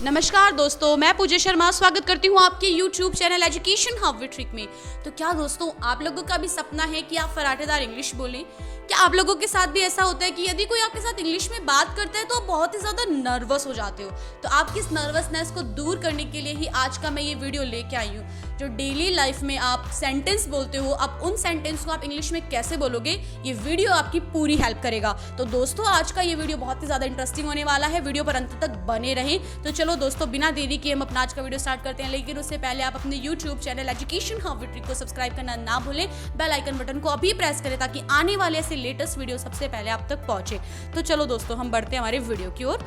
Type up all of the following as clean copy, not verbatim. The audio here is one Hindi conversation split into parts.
नमस्कार दोस्तों, मैं पूजा शर्मा स्वागत करती हूँ आपके YouTube channel education hub with trick में। तो क्या दोस्तों, आप लोगों का भी सपना है कि आप फराटेदार इंग्लिश बोलें? क्या आप लोगों के साथ भी ऐसा होता है कि यदि कोई आपके साथ इंग्लिश में बात करता है तो आप बहुत ही ज़्यादा नर्वस हो जाते हो? तो आपकी इस नर्वसनेस को दूर करने के लिए ही आज का मैं ये वीडियो लेके आई हूँ। जो डेली लाइफ में आप सेंटेंस बोलते हो, अब उन सेंटेंस को आप इंग्लिश में कैसे बोलोगे, ये वीडियो आपकी पूरी हेल्प करेगा। तो दोस्तों, आज का ये वीडियो बहुत ही ज़्यादा इंटरेस्टिंग होने वाला है, वीडियो पर अंत तक बने रहें। तो चलो दोस्तों, बिना देरी किए हम अपना आज का वीडियो स्टार्ट करते हैं। लेकिन उससे पहले आप अपने YouTube channel education hub with trick को सब्सक्राइब करना ना भूलें। बेल आइकन बटन को अभी प्रेस करें ताकि आने वाले ऐसे लेटेस्ट वीडियो सबसे पहले आप तक पहुंचे। तो चलो दोस्तों, हम बढ़ते हैं हमारे वीडियो की ओर।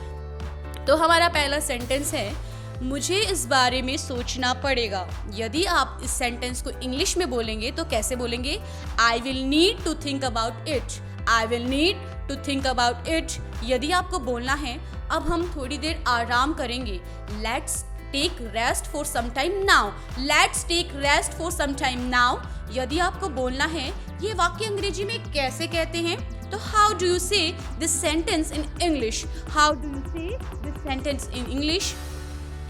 तो हमारा पहला सेंटेंस है, मुझे इस बारे में सोचना पड़ेगा। यदि आप इस सेंटेंस को इंग्लिश में बोलेंगे तो कैसे बोलेंगे? I will need to think about it. I will need to think about it. यदि आपको बोलना है अब हम थोड़ी देर आराम करेंगे, let's take rest for some time now. Let's take rest for some time now. यदि आपको बोलना है ये वाक्य अंग्रेजी में कैसे कहते हैं, तो हाउ डू यू से this sentence in English? How do you से दिस सेंटेंस इन इंग्लिश?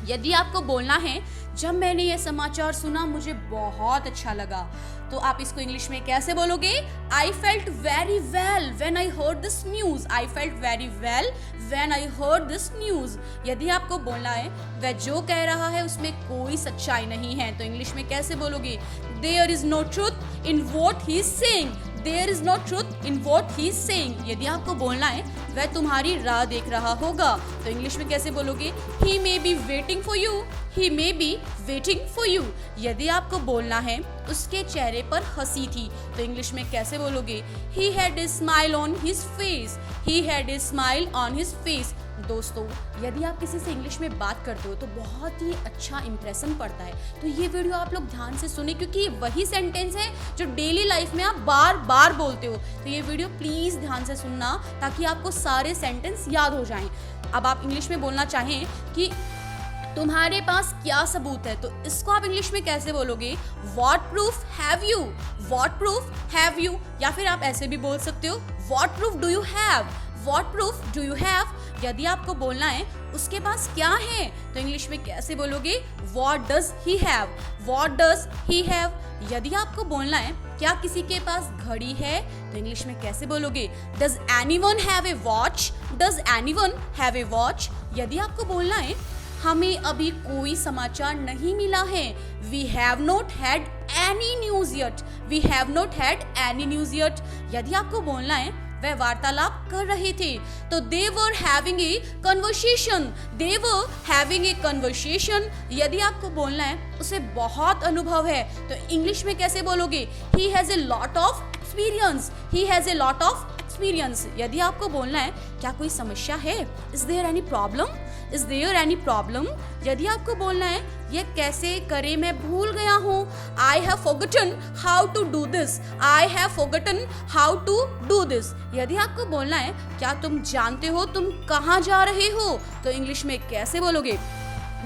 यदि आपको बोलना है जब मैंने ये समाचार सुना मुझे बहुत अच्छा लगा, तो आप इसको इंग्लिश में कैसे बोलोगे? I felt very well when I heard this news. I felt very well when I heard this news. यदि आपको बोलना है वह जो कह रहा है उसमें कोई सच्चाई नहीं है, तो इंग्लिश में कैसे बोलोगे? There is no truth in what he is saying. There is no truth in what he is saying. यदि आपको बोलना है वह तुम्हारी राह देख रहा होगा, तो इंग्लिश में कैसे बोलोगे? He may be waiting for you. He may be waiting for you. यदि आपको बोलना है उसके चेहरे पर हंसी थी, तो इंग्लिश में कैसे बोलोगे? He had a smile on his face. He had a smile on his face. दोस्तों, यदि आप किसी से इंग्लिश में बात करते हो तो बहुत ही अच्छा इंप्रेशन पड़ता है। तो ये वीडियो आप लोग ध्यान से सुने, क्योंकि ये वही सेंटेंस है जो डेली लाइफ में आप बार बार बोलते हो। तो ये वीडियो प्लीज ध्यान से सुनना ताकि आपको सारे सेंटेंस याद हो जाएं। अब आप इंग्लिश में बोलना चाहें कि तुम्हारे पास क्या सबूत है, तो इसको आप इंग्लिश में कैसे बोलोगे? What proof have you? What proof have you? या फिर आप ऐसे भी बोल सकते हो, What proof do you have? What proof do you have? यदि आपको बोलना है उसके पास क्या है, तो इंग्लिश में कैसे बोलोगे? What does he have? What does he have? यदि आपको बोलना है क्या किसी के पास घड़ी है, तो इंग्लिश में कैसे बोलोगे? Does anyone have a watch? Does anyone have a watch? यदि आपको बोलना है हमें अभी कोई समाचार नहीं मिला है, We have not had any news yet. We have not had any news yet. यदि आपको बोलना है वह वार्तालाप कर रहे थे, तो they were having a conversation. They were having a conversation. यदि आपको बोलना है उसे बहुत अनुभव है, तो इंग्लिश में कैसे बोलोगे? He has a lot of experience. He has a lot of experience. यदि आपको बोलना है क्या कोई समस्या है, Is there any problem? Is there any problem? यदि आपको बोलना है ये कैसे करे मैं भूल गया हूँ, I have forgotten how to do this. I have forgotten how to do this. यदि आपको बोलना है क्या तुम जानते हो तुम कहाँ जा रहे हो, तो इंग्लिश में कैसे बोलोगे?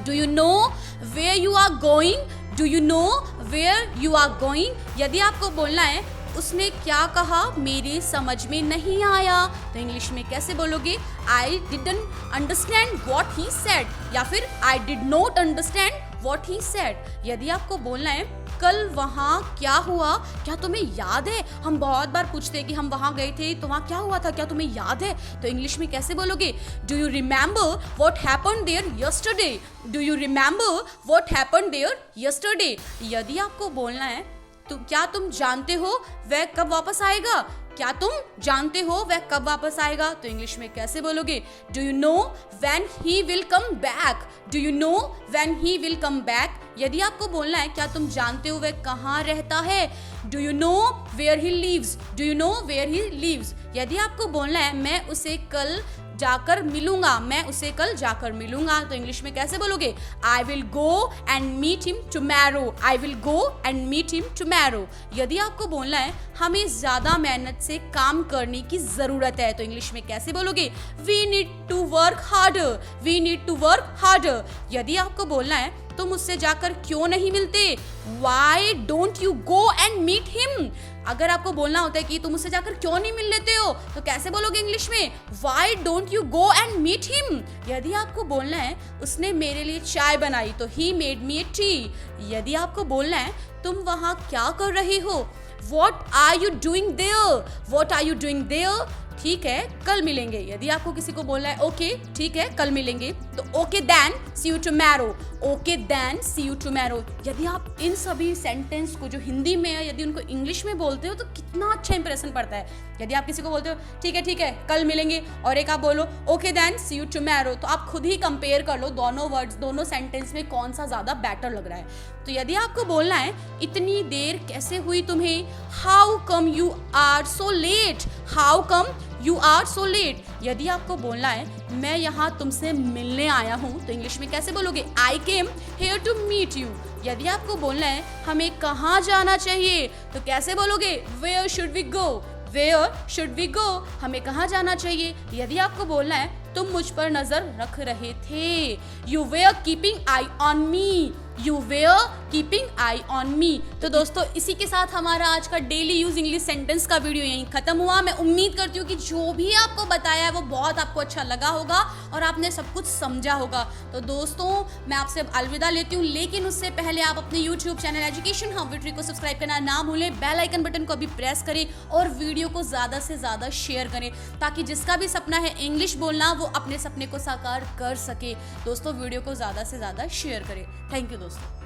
Do you know where you are going? Do you know where you are going? यदि आपको बोलना है उसने क्या कहा मेरे समझ में नहीं आया, तो इंग्लिश में कैसे बोलोगे? I didn't understand what he said. या फिर I did not understand what he said. यदि आपको बोलना है कल वहाँ क्या हुआ, क्या तुम्हें याद है? हम बहुत बार पूछते हैं कि हम वहाँ गए थे तो वहाँ क्या हुआ था, क्या तुम्हें याद है, तो इंग्लिश में कैसे बोलोगे? Do you remember what happened there yesterday? Do you remember what happened there yesterday? यदि आपको बोलना है तो क्या तुम जानते हो वह कब वापस आएगा? क्या तुम जानते हो वह कब वापस आएगा, तो इंग्लिश में कैसे बोलोगे? Do you know when he will come back? Do you know when he will come back? यदि आपको बोलना है क्या तुम जानते हो वह कहाँ रहता है? Do you know where he lives? Do you know where he lives? यदि आपको बोलना है मैं उसे कल जाकर मिलूंगा, मैं उसे कल जाकर मिलूंगा, तो इंग्लिश में कैसे बोलोगे? I will go and meet him tomorrow. I will go and meet him tomorrow. यदि आपको बोलना है हमें ज्यादा मेहनत से काम करने की जरूरत है, तो इंग्लिश में कैसे बोलोगे? We need to work harder. We need to work harder. यदि आपको बोलना है तुम उससे जाकर क्यों नहीं मिलते? Why don't you go and meet him? अगर आपको बोलना होता है कि तुम उससे जाकर क्यों नहीं मिल लेते हो, तो कैसे बोलोगे इंग्लिश में? Why don't you go and meet him? यदि आपको बोलना है उसने मेरे लिए चाय बनाई, तो he made me a tea. यदि आपको बोलना है तुम वहाँ क्या कर रहे हो, What are you doing there? What are you doing there? ठीक है, कल मिलेंगे. यदि आपको किसी को बोलना है ओके ठीक है कल मिलेंगे, तो okay then see you tomorrow. Okay then see you tomorrow. यदि आप इन सभी सेंटेंस को जो हिंदी में है यदि उनको इंग्लिश में बोलते हो तो कितना अच्छा इंप्रेशन पड़ता है. यदि आप किसी को बोलते हो ठीक है कल मिलेंगे, और एक आप बोलो okay then see you tomorrow, तो आप खुद ही कंपेयर कर लो दोनों वर्ड्स, दोनों सेंटेंस में कौन सा ज़्यादा बेटर लग रहा है. तो यदि आपको बोलना है इतनी देर कैसे हुई तुम्हें, how come you are so late. How come you are so late. यदि आपको बोलना है मैं यहाँ तुमसे मिलने आया हूँ, तो इंग्लिश में कैसे बोलोगे? I came here to meet you. यदि आपको बोलना है हमें कहाँ जाना चाहिए, तो कैसे बोलोगे? Where should we go. Where should we go. हमें कहाँ जाना चाहिए. यदि आपको बोलना है तुम मुझ पर नजर रख रहे थे, you were keeping eye on me. You were keeping eye on me. तो दोस्तों इसी के साथ हमारा आज का डेली यूज इंग्लिश सेंटेंस का वीडियो यहीं खत्म हुआ. मैं उम्मीद करती हूँ कि जो भी आपको बताया है वो बहुत आपको अच्छा लगा होगा और आपने सब कुछ समझा होगा. तो दोस्तों मैं आपसे अलविदा लेती हूँ, लेकिन उससे पहले आप अपने YouTube channel education hub with trick को सब्सक्राइब करना ना भूलें. बेल आइकन बटन को अभी प्रेस करें और वीडियो को ज़्यादा से ज़्यादा शेयर करें, ताकि जिसका भी सपना है इंग्लिश बोलना वो अपने सपने को साकार कर सके. दोस्तों वीडियो को ज़्यादा से ज़्यादा शेयर करें. थैंक यू दोस्तों.